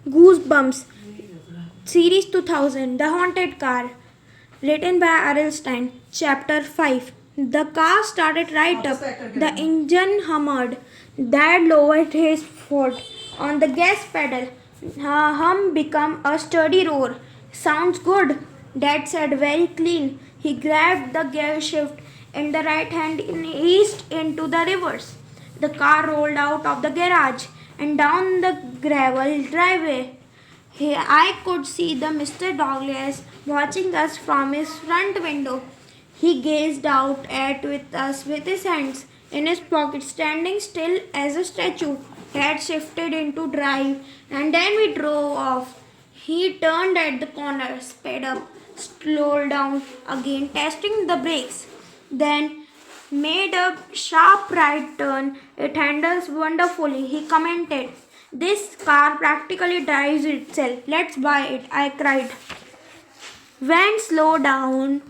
Goosebumps, Series 2000, The Haunted Car, written by R.L. Stein, Chapter 5. The car started right up. The engine hummed. Dad lowered his foot on the gas pedal. Hum became a sturdy roar. Sounds good, Dad said, very clean. He grabbed the gear shift in the right hand and eased into the reverse. The car rolled out of the garage and down the gravel driveway. I could see the Mr. Douglas watching us from his front window. He gazed out at with us with his hands in his pocket, standing still as a statue. Dad shifted into drive, and then we drove off. He turned at the corner, sped up, slowed down again, testing the brakes. Then made a sharp right turn. It handles wonderfully, he commented. This car practically drives itself. Let's buy it, I cried. Van, slow down.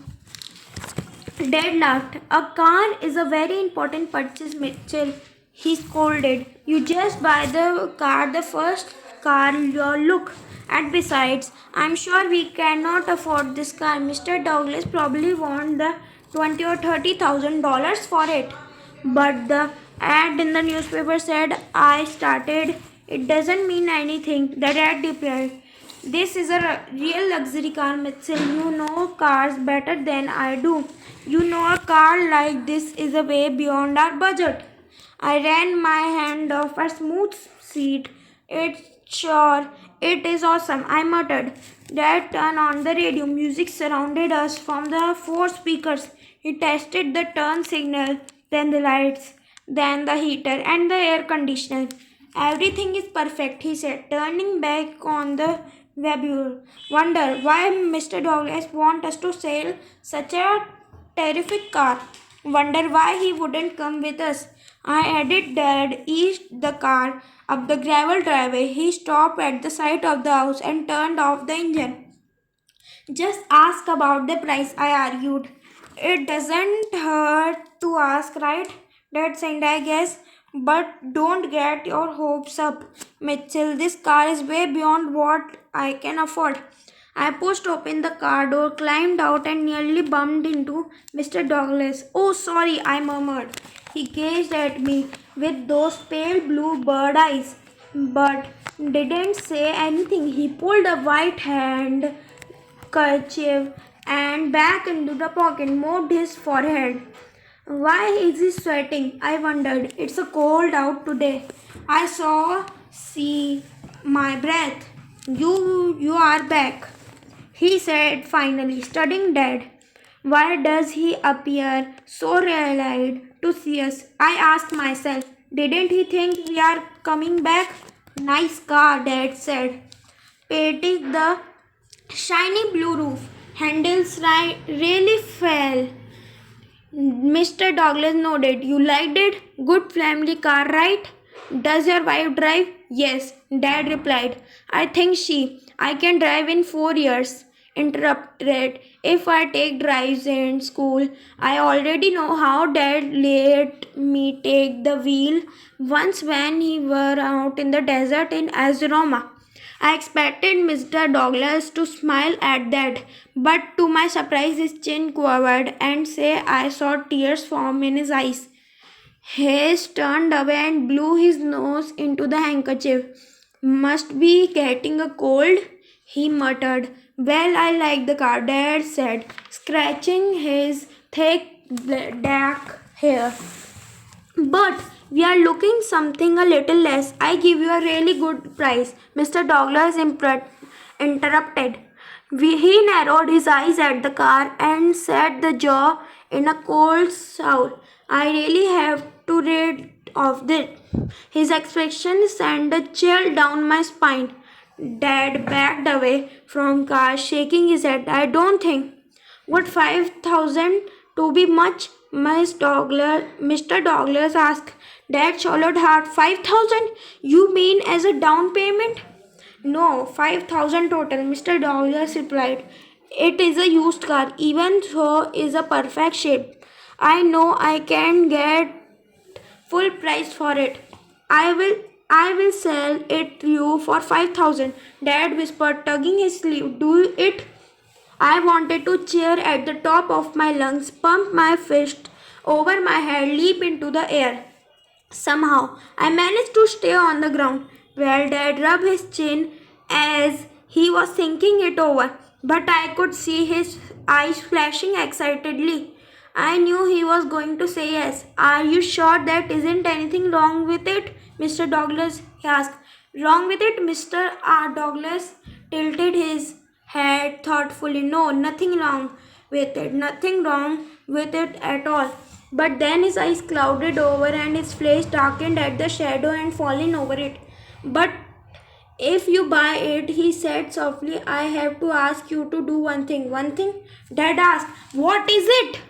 Dad laughed. A car is a very important purchase, Mitchell. He scolded. You just buy the car, the first car you look at. Besides, I'm sure we cannot afford this car. Mr. Douglas probably want the $20,000 or $30,000 for it. But the ad in the newspaper said I started. It doesn't mean anything. The dad replied. This is a real luxury car, Mitchell. You know cars better than I do. You know a car like this is a way beyond our budget. I ran my hand off a smooth seat. It is awesome, I muttered. Dad turned on the radio. Music surrounded us from the four speakers. He tested the turn signal, then the lights, then the heater and the air conditioner. Everything is perfect, he said, turning back on the Webber. Wonder why Mr. Douglas wants us to sell such a terrific car. Wonder why he wouldn't come with us. I added. Dad eased the car up the gravel driveway. He stopped at the side of the house and turned off the engine. Just ask about the price, I argued. It doesn't hurt to ask, right? Dad said, I guess. But don't get your hopes up, Mitchell. This car is way beyond what I can afford. I pushed open the car door, climbed out, and nearly bumped into Mr. Douglas. Oh, sorry, I murmured. He gazed at me with those pale blue bird eyes, but didn't say anything. He pulled a white hand kerchief and back into the pocket, mopped his forehead. Why is he sweating? I wondered. It's a cold out today. I see my breath. You are back, he said finally, studying Dad. Why does he appear so relieved to see us? I asked myself. Didn't he think we are coming back? Nice car, Dad said, patting the shiny blue roof. Handles really fell. Mr. Douglas nodded. You liked it? Good family car, right? Does your wife drive? Yes, Dad replied. I think I can drive in 4 years. Interrupted. If I take drives in school, I already know how. Dad let me take the wheel once when we were out in the desert in Arizona. I expected Mr. Douglas to smile at that, but to my surprise, his chin quivered and say I saw tears form in his eyes. He turned away and blew his nose into the handkerchief. Must be getting a cold, he muttered. Well, I like the car, Dad said, scratching his thick black hair. But we are looking something a little less. I give you a really good price, Mr. Douglas interrupted. He narrowed his eyes at the car and set the jaw in a cold scowl. I really have to rid of this. His expression sent a chill down my spine. Dad backed away from car, shaking his head. I don't think. Would 5,000 to be much? Mr. Douglas asked. Dad swallowed hard. 5,000? You mean as a down payment? No, 5,000 total, Mr. Douglas replied. It is a used car, even though is a perfect shape. I know I can get full price for it. I will I will sell it to you for 5,000. Dad whispered, tugging his sleeve. Do it. I wanted to cheer at the top of my lungs, pump my fist over my head, leap into the air. Somehow, I managed to stay on the ground. Well, Dad rubbed his chin as he was thinking it over, but I could see his eyes flashing excitedly. I knew he was going to say yes. Are you sure that isn't anything wrong with it, Mr. Douglas? He asked. Wrong with it, Mr. R. Douglas tilted his head thoughtfully. No, nothing wrong with it. Nothing wrong with it at all. But then his eyes clouded over and his face darkened at the shadow and fallen over it. But if you buy it, he said softly, I have to ask you to do one thing. One thing? Dad asked, what is it?